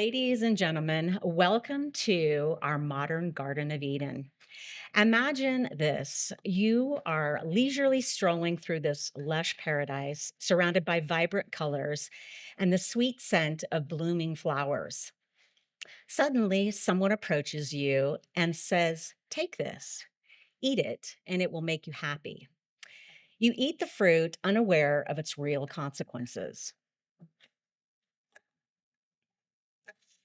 Ladies and gentlemen, welcome to our modern Garden of Eden. Imagine this. You are leisurely strolling through this lush paradise, surrounded by vibrant colors and the sweet scent of blooming flowers. Suddenly, someone approaches you and says, "Take this, eat it, and it will make you happy." You eat the fruit, unaware of its real consequences.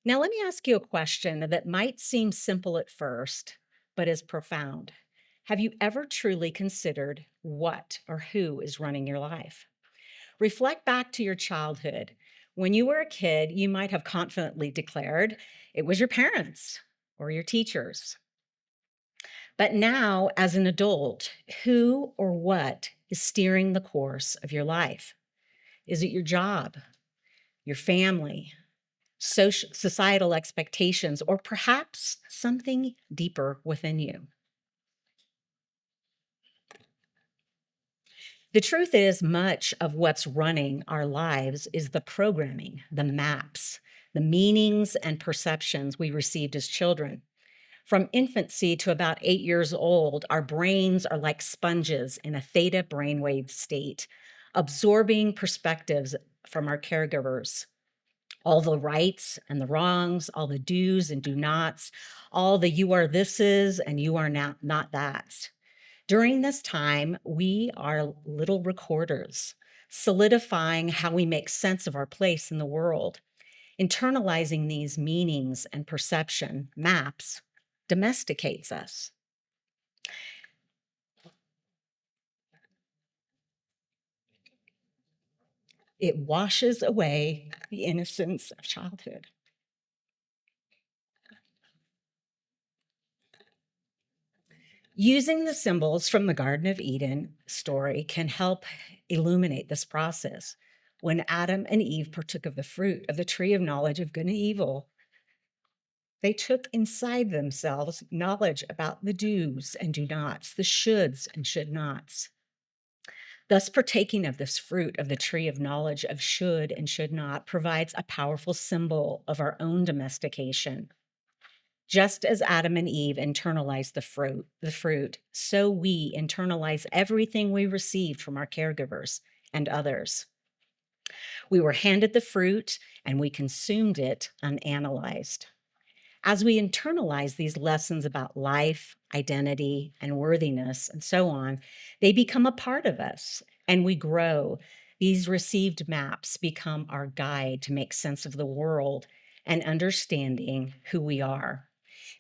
Now, let me ask you a question that might seem simple at first, but is profound. Have you ever truly considered what or who is running your life? Reflect back to your childhood. When you were a kid, you might have confidently declared it was your parents or your teachers. But now, as an adult, who or what is steering the course of your life? Is it your job, your family, societal expectations, or perhaps something deeper within you? The truth is, much of what's running our lives is the programming, the maps, the meanings and perceptions we received as children. From infancy to about 8 years old, our brains are like sponges in a theta brainwave state, absorbing perspectives from our caregivers, all the rights and the wrongs, all the do's and do nots, all the you are thises and you are not that's. During this time, we are little recorders, solidifying how we make sense of our place in the world. Internalizing these meanings and perception maps domesticates us. It washes away the innocence of childhood. Using the symbols from the Garden of Eden story can help illuminate this process. When Adam and Eve partook of the fruit of the tree of knowledge of good and evil, they took inside themselves knowledge about the do's and do nots, the shoulds and should nots. Thus, partaking of this fruit of the tree of knowledge of should and should not provides a powerful symbol of our own domestication. Just as Adam and Eve internalized the fruit, so we internalize everything we received from our caregivers and others. We were handed the fruit and we consumed it unanalyzed. As we internalize these lessons about life, identity, and worthiness, and so on, they become a part of us and we grow. These received maps become our guide to make sense of the world and understanding who we are.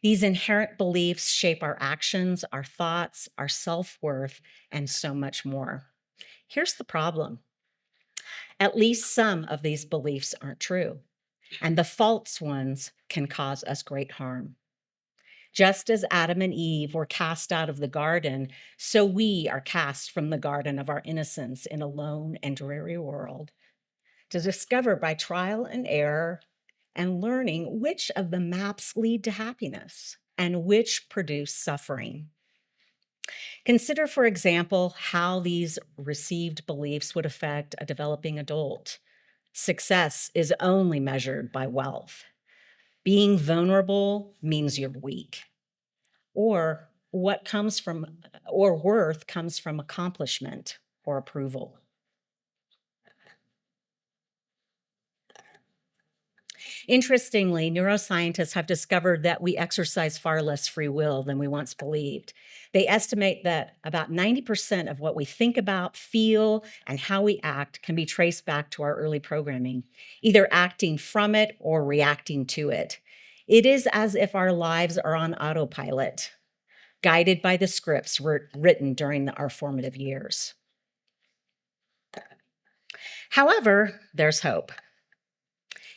These inherent beliefs shape our actions, our thoughts, our self-worth, and so much more. Here's the problem. At least some of these beliefs aren't true, and the false ones can cause us great harm. Just as Adam and Eve were cast out of the garden, so we are cast from the garden of our innocence in a lone and dreary world to discover by trial and error and learning which of the maps lead to happiness and which produce suffering. Consider, for example, how these received beliefs would affect a developing adult. Success is only measured by wealth. Being vulnerable means you're weak. Or worth comes from accomplishment or approval. Interestingly, neuroscientists have discovered that we exercise far less free will than we once believed. They estimate that about 90% of what we think about, feel, and how we act can be traced back to our early programming, either acting from it or reacting to it. It is as if our lives are on autopilot, guided by the scripts written during our formative years. However, there's hope.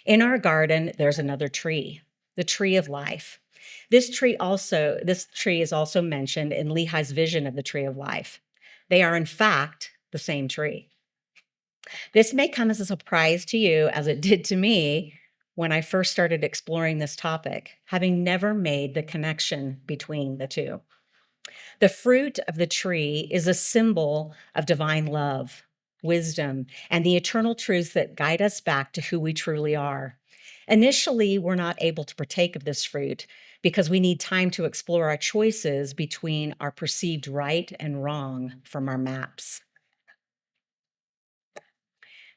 In our garden, there's another tree, the tree of life. This tree is also mentioned in Lehi's vision of the tree of life. They are, in fact, the same tree. This may come as a surprise to you, as it did to me when I first started exploring this topic, having never made the connection between the two. The fruit of the tree is a symbol of divine love, wisdom, and the eternal truths that guide us back to who we truly are. Initially, we're not able to partake of this fruit because we need time to explore our choices between our perceived right and wrong from our maps.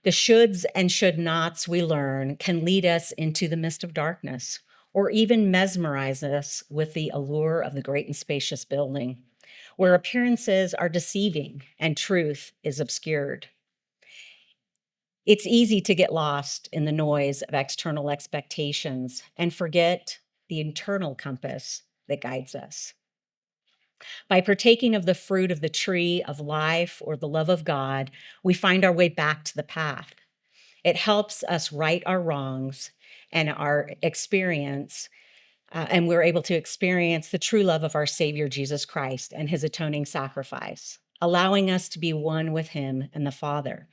The shoulds and should nots we learn can lead us into the mist of darkness, or even mesmerize us with the allure of the great and spacious building, where appearances are deceiving and truth is obscured. It's easy to get lost in the noise of external expectations and forget the internal compass that guides us. By partaking of the fruit of the tree of life or the love of God, we find our way back to the path. It helps us right our wrongs and our experience, and we're able to experience the true love of our Savior, Jesus Christ, and his atoning sacrifice, allowing us to be one with him and the Father.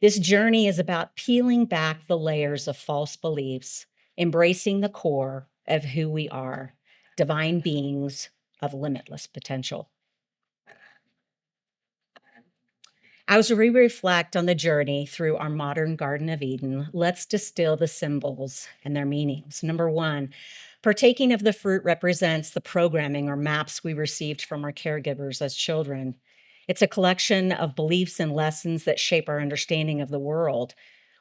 This journey is about peeling back the layers of false beliefs, embracing the core of who we are, divine beings of limitless potential. As we reflect on the journey through our modern Garden of Eden, let's distill the symbols and their meanings. Number one, partaking of the fruit represents the programming or maps we received from our caregivers as children. It's a collection of beliefs and lessons that shape our understanding of the world.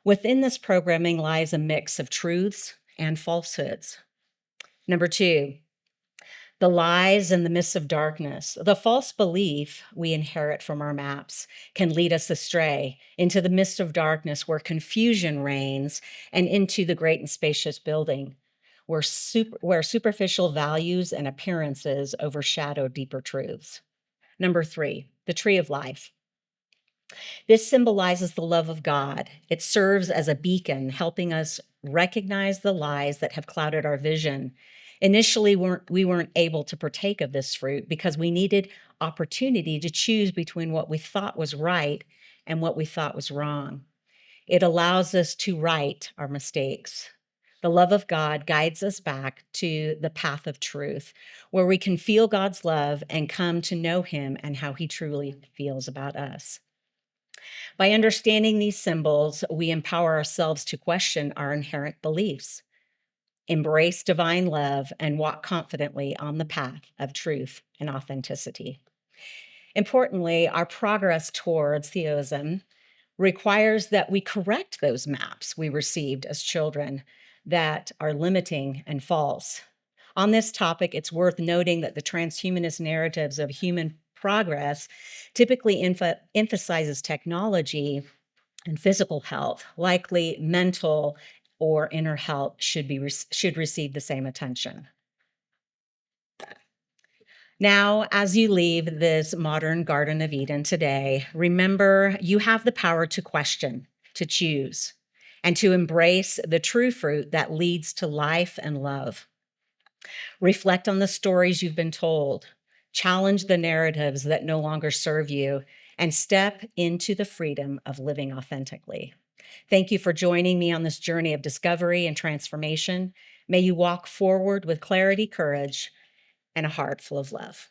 Within this programming lies a mix of truths and falsehoods. Number two, the lies and the mists of darkness. The false belief we inherit from our maps can lead us astray into the mist of darkness where confusion reigns and into the great and spacious building where superficial values and appearances overshadow deeper truths. Number three, the tree of life. This symbolizes the love of God. It serves as a beacon, helping us recognize the lies that have clouded our vision. Initially, we weren't able to partake of this fruit because we needed opportunity to choose between what we thought was right and what we thought was wrong. It allows us to right our mistakes. The love of God guides us back to the path of truth, where we can feel God's love and come to know him and how he truly feels about us. By understanding these symbols, we empower ourselves to question our inherent beliefs, embrace divine love, and walk confidently on the path of truth and authenticity. Importantly, our progress towards theism requires that we correct those maps we received as children that are limiting and false. On this topic, it's worth noting that the transhumanist narratives of human progress typically emphasizes technology and physical health. Likely mental or inner health should receive the same attention. Now, as you leave this modern Garden of Eden today, remember you have the power to question, to choose, and to embrace the true fruit that leads to life and love. Reflect on the stories you've been told, challenge the narratives that no longer serve you, and step into the freedom of living authentically. Thank you for joining me on this journey of discovery and transformation. May you walk forward with clarity, courage, and a heart full of love.